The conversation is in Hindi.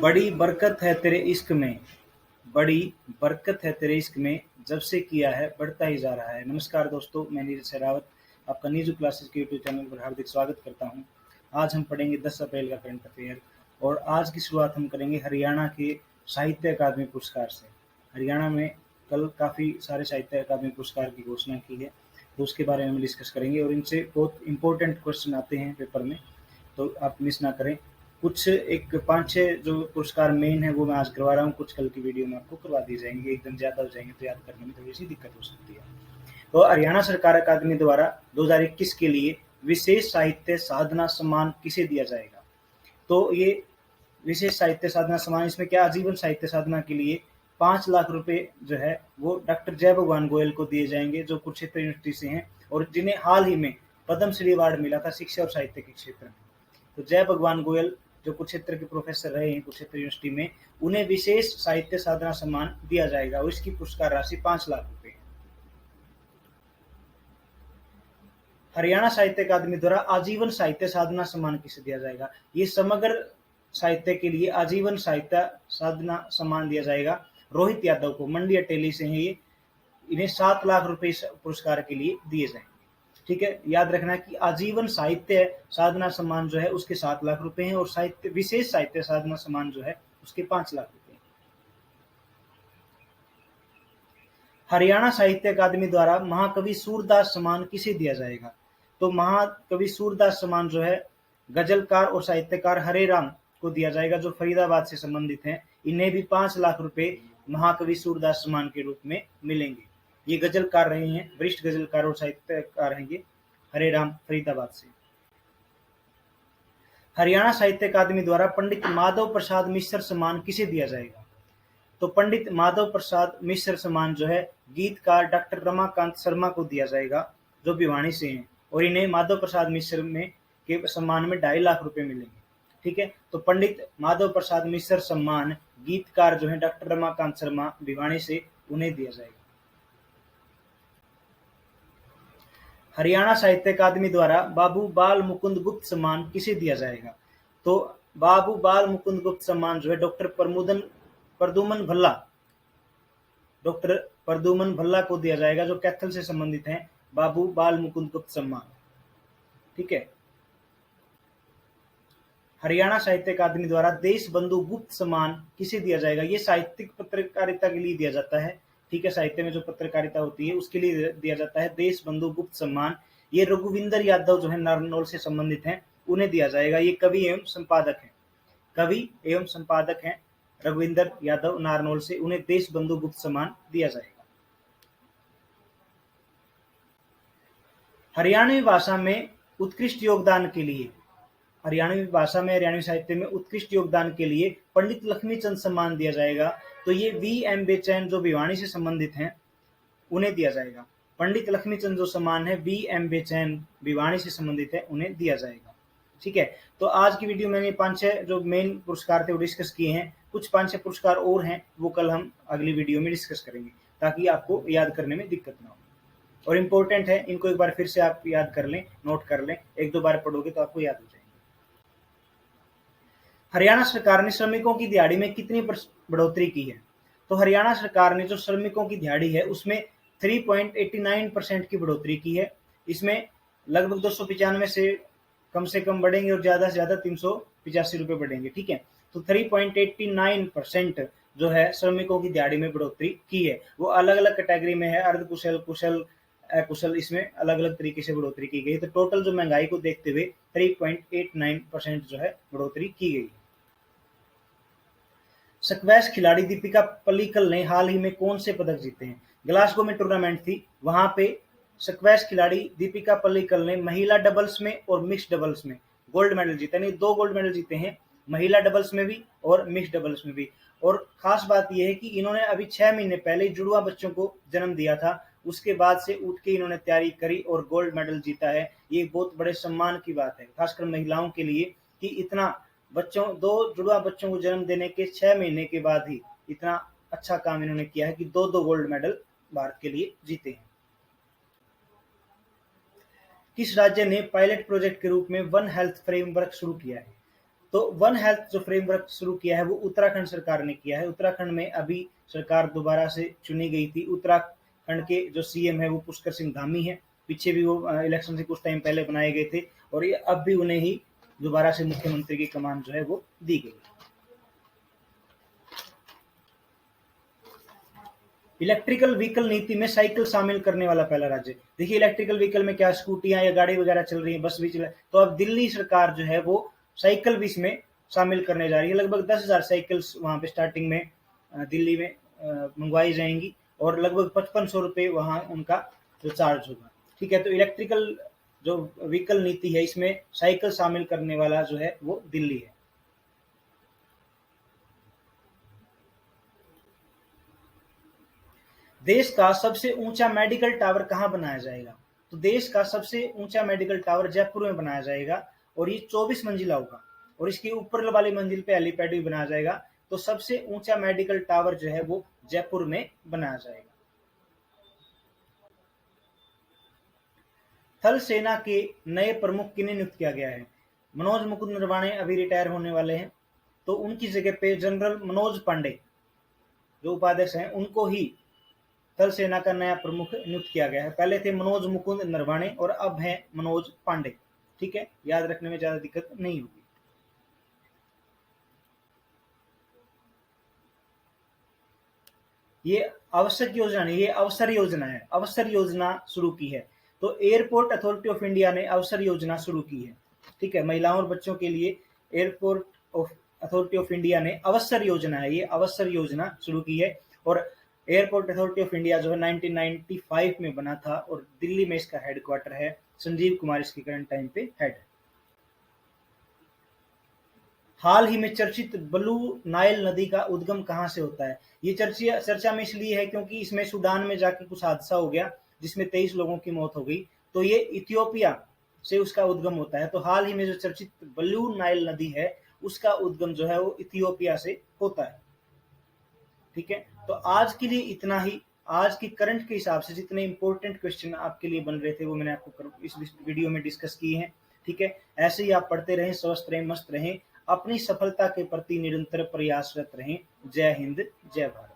बड़ी बरकत है तेरे इश्क में, बड़ी बरकत है तेरे इश्क में, जब से किया है बढ़ता ही जा रहा है। नमस्कार दोस्तों, मैं नीरज शेरावत आपका नीजू क्लासेस के यूट्यूब चैनल पर हार्दिक स्वागत करता हूं। आज हम पढ़ेंगे 10 अप्रैल का करंट अफेयर और आज की शुरुआत हम करेंगे हरियाणा के साहित्य अकादमी पुरस्कार से। हरियाणा में कल काफ़ी सारे साहित्य अकादमी पुरस्कार की घोषणा की है, तो उसके बारे में हम डिस्कस करेंगे और इनसे बहुत इंपॉर्टेंट क्वेश्चन आते हैं पेपर में, तो आप मिस ना करें। कुछ एक 5-6 जो पुरस्कार मेन है वो मैं आज करवा रहा हूँ, कुछ कल की वीडियो में आपको करवा दिए जाएंगे। एकदम ज़्यादा हो जाएंगे तो याद करने में थोड़ी सी दिक्कत हो सकती है। तो हरियाणा सरकार अकादमी द्वारा 2021 के लिए विशेष साहित्य साधना सम्मान किसे दिया जाएगा? तो ये विशेष साहित्य साधना सम्मान, इसमें क्या आजीवन साहित्य साधना के लिए 5 लाख रुपए जो है वो डॉक्टर जय भगवान गोयल को दिए जाएंगे, जो कुरुक्षेत्र यूनिवर्सिटी से हैं और जिन्हें हाल ही में पद्मश्री अवार्ड मिला था शिक्षा और साहित्य के क्षेत्र में। तो जय भगवान गोयल जो कुरुक्षेत्र के प्रोफेसर रहे हैं कुरुक्षेत्र यूनिवर्सिटी में, उन्हें विशेष साहित्य साधना सम्मान दिया जाएगा और इसकी पुरस्कार राशि 5 लाख रुपए है। हरियाणा साहित्य अकादमी द्वारा आजीवन साहित्य साधना सम्मान किसे दिया जाएगा? ये समग्र साहित्य के लिए आजीवन साहित्य साधना सम्मान दिया जाएगा रोहित यादव को। मंडी अटेली से हैं ये, इन्हें 7 लाख रुपए पुरस्कार के लिए दिए जाएंगे। ठीक है, याद रखना कि आजीवन साहित्य साधना सम्मान जो है उसके 7 लाख रुपए हैं और साहित्य विशेष साहित्य साधना सम्मान जो है उसके 5 लाख रुपए हैं। हरियाणा साहित्य अकादमी द्वारा महाकवि सूरदास सम्मान किसे दिया जाएगा? तो महाकवि सूरदास सम्मान जो है गजलकार और साहित्यकार हरे राम को दिया जाएगा, जो फरीदाबाद से संबंधित हैं। इन्हें भी 5 लाख रुपए महाकवि सूरदास सम्मान के रूप में मिलेंगे। ये गजलकार रहे हैं, वरिष्ठ गजलकार और साहित्यकार हैं ये, हरे राम फरीदाबाद से। हरियाणा साहित्य अकादमी द्वारा पंडित माधव प्रसाद मिश्र सम्मान किसे दिया जाएगा? तो पंडित माधव प्रसाद मिश्र सम्मान जो है गीतकार डॉक्टर रमाकांत शर्मा को दिया जाएगा, जो भिवानी से हैं और इन्हें माधव प्रसाद मिश्र में के सम्मान में 2.5 लाख रुपए मिलेंगे। ठीक है, तो पंडित माधव प्रसाद मिश्र सम्मान गीतकार जो है डॉक्टर रमाकांत शर्मा भिवानी से, उन्हें दिया जाएगा। हरियाणा साहित्य अकादमी द्वारा बाबू बाल मुकुंद गुप्त सम्मान किसे दिया जाएगा? तो बाबू बाल मुकुंद गुप्त सम्मान जो है डॉक्टर प्रदुमन भल्ला को दिया जाएगा, जो कैथल से संबंधित हैं। बाबू बाल मुकुंद गुप्त सम्मान। ठीक है, हरियाणा साहित्य अकादमी द्वारा देश बंधु गुप्त सम्मान किसे दिया जाएगा? ये साहित्यिक पत्रकारिता के लिए दिया जाता है। ठीक है, साहित्य में जो पत्रकारिता होती है उसके लिए दिया जाता है देश बंधु गुप्त सम्मान। ये रघुविंदर यादव जो है नारनौल से संबंधित हैं, उन्हें दिया जाएगा। ये कवि एवं संपादक हैं रघुविंदर यादव नारनौल से, उन्हें देश बंधु गुप्त सम्मान दिया जाएगा। हरियाणवी भाषा में उत्कृष्ट योगदान के लिए, हरियाणवी भाषा में हरियाणवी साहित्य में उत्कृष्ट योगदान के लिए पंडित लक्ष्मीचंद सम्मान दिया जाएगा। तो ये वी.एम. बेचैन जो भिवानी से संबंधित हैं, उन्हें दिया जाएगा। पंडित लक्ष्मीचंद जो सम्मान है वी.एम. बेचैन भिवानी से संबंधित है, उन्हें दिया जाएगा। ठीक है, तो आज की वीडियो मैंने 5-6 जो मेन पुरस्कार थे वो डिस्कस किए हैं। कुछ 5-6 पुरस्कार और हैं, वो कल हम अगली वीडियो में डिस्कस करेंगे, ताकि आपको याद करने में दिक्कत ना हो। और इम्पोर्टेंट है, इनको एक बार फिर से आप याद कर लें, नोट कर लें, 1-2 बार पढ़ोगे तो आपको याद हो जाएगा। हरियाणा सरकार ने श्रमिकों की दिहाड़ी में कितनी बढ़ोतरी की है? तो हरियाणा सरकार ने जो श्रमिकों की दिहाड़ी है उसमें 3.89% की बढ़ोतरी की है। इसमें लगभग 295 से कम बढ़ेंगे और ज्यादा से ज्यादा 385 रुपए बढ़ेंगे। ठीक है, तो 3.89% जो है श्रमिकों की दिहाड़ी में बढ़ोतरी की है। वो अलग अलग कैटेगरी में है, अर्धकुशल, कुशल, अकुशल, इसमें अलग अलग तरीके से बढ़ोतरी की गई। तो टोटल जो महंगाई को देखते हुए 3.89% जो है बढ़ोतरी की गई। स्क्वैश खिलाड़ी दीपिका पल्लिकल ने हाल ही में कौन से पदक जीते हैं? ग्लासगो में टूर्नामेंट थी, वहां पे स्क्वैश खिलाड़ी दीपिका पल्लिकल ने महिला डबल्स में और मिक्स डबल्स में गोल्ड मेडल जीता। नहीं, 2 गोल्ड मेडल जीते हैं, महिला डबल्स में भी और मिक्स डबल्स में भी। और खास बात यह है कि इन्होंने अभी 6 महीने पहले जुड़वा बच्चों को जन्म दिया था, उसके बाद से उठ के इन्होंने तैयारी करी और गोल्ड मेडल जीता है। ये बहुत बड़े सम्मान की बात है, खासकर महिलाओं के लिए, कि इतना 2 जुड़वा बच्चों को जन्म देने के 6 महीने के बाद ही इतना अच्छा काम इन्होंने किया है कि 2 गोल्ड मेडल भारत के लिए जीते हैं। किस राज्य ने पायलट प्रोजेक्ट के रूप में वन हेल्थ फ्रेमवर्क शुरू किया है? तो वन हेल्थ जो फ्रेमवर्क शुरू किया है वो उत्तराखंड सरकार ने किया है। उत्तराखंड में अभी सरकार दोबारा से चुनी गई थी। उत्तराखंड के जो सीएम है वो पुष्कर सिंह धामी है। पीछे भी वो इलेक्शन से कुछ टाइम पहले बनाए गए थे और ये अब भी उन्हें ही दोबारा से मुख्यमंत्री की कमान जो है वो दी गई। इलेक्ट्रिकल व्हीकल नीति में साइकिल शामिल करने वाला पहला राज्य। देखिए इलेक्ट्रिकल व्हीकल में क्या स्कूटियां या गाड़ी वगैरह चल रही है, बस भी चल रहा है, तो अब दिल्ली सरकार जो है वो साइकिल भी इसमें शामिल करने जा रही है। लगभग 10,000 साइकिल्स वहां पे स्टार्टिंग में दिल्ली में मंगवाई जाएंगी और लगभग 5500 रुपये वहां उनका जो चार्ज होगा। ठीक है, तो इलेक्ट्रिकल जो व्हीकल नीति है इसमें साइकिल शामिल करने वाला जो है वो दिल्ली है। देश का सबसे ऊंचा मेडिकल टावर कहां बनाया जाएगा? तो देश का सबसे ऊंचा मेडिकल टावर जयपुर में बनाया जाएगा और ये 24 मंजिला होगा और इसकी ऊपर वाली मंजिल पे हेलीपैड भी बनाया जाएगा। तो सबसे ऊंचा मेडिकल टावर जो है वो जयपुर में बनाया जाएगा। थल सेना के नए प्रमुख किन्हें नियुक्त किया गया है? मनोज मुकुंद नरवाणे अभी रिटायर होने वाले हैं, तो उनकी जगह पे जनरल मनोज पांडे जो उपाध्यक्ष हैं उनको ही थल सेना का नया प्रमुख नियुक्त किया गया है। पहले थे मनोज मुकुंद नरवाणे और अब हैं मनोज पांडे। ठीक है, याद रखने में ज्यादा दिक्कत नहीं होगी। ये आवश्यक योजना नहीं, ये अवसर योजना है। अवसर योजना शुरू की है, तो एयरपोर्ट अथॉरिटी ऑफ इंडिया ने अवसर योजना शुरू की है। ठीक है, महिलाओं और बच्चों के लिए airport of authority of India ने अवसर योजना है, ये अवसर योजना शुरू की है। और एयरपोर्ट अथॉरिटी ऑफ इंडिया जो है 1995 में बना था और दिल्ली में इसका हेडक्वार्टर है। संजीव कुमार इसके करंट टाइम पे हेड है। हाल ही में चर्चित ब्लू नाइल नदी का उद्गम कहां से होता है? ये चर्चा में इसलिए है क्योंकि इसमें सूडान में जाके कुछ हादसा हो गया जिसमें 23 लोगों की मौत हो गई, तो ये इथियोपिया से उसका उद्गम होता है। तो हाल ही में जो चर्चित ब्लू नाइल नदी है उसका उद्गम जो है वो इथियोपिया से होता है। ठीक है, तो आज के लिए इतना ही। आज की करंट के हिसाब से जितने इंपॉर्टेंट क्वेश्चन आपके लिए बन रहे थे वो मैंने आपको इस वीडियो में डिस्कस किए हैं। ठीक है, ऐसे ही आप पढ़ते रहें, स्वस्थ रहें, मस्त रहें, अपनी सफलता के प्रति निरंतर प्रयासरत रहें। जय हिंद, जय भारत।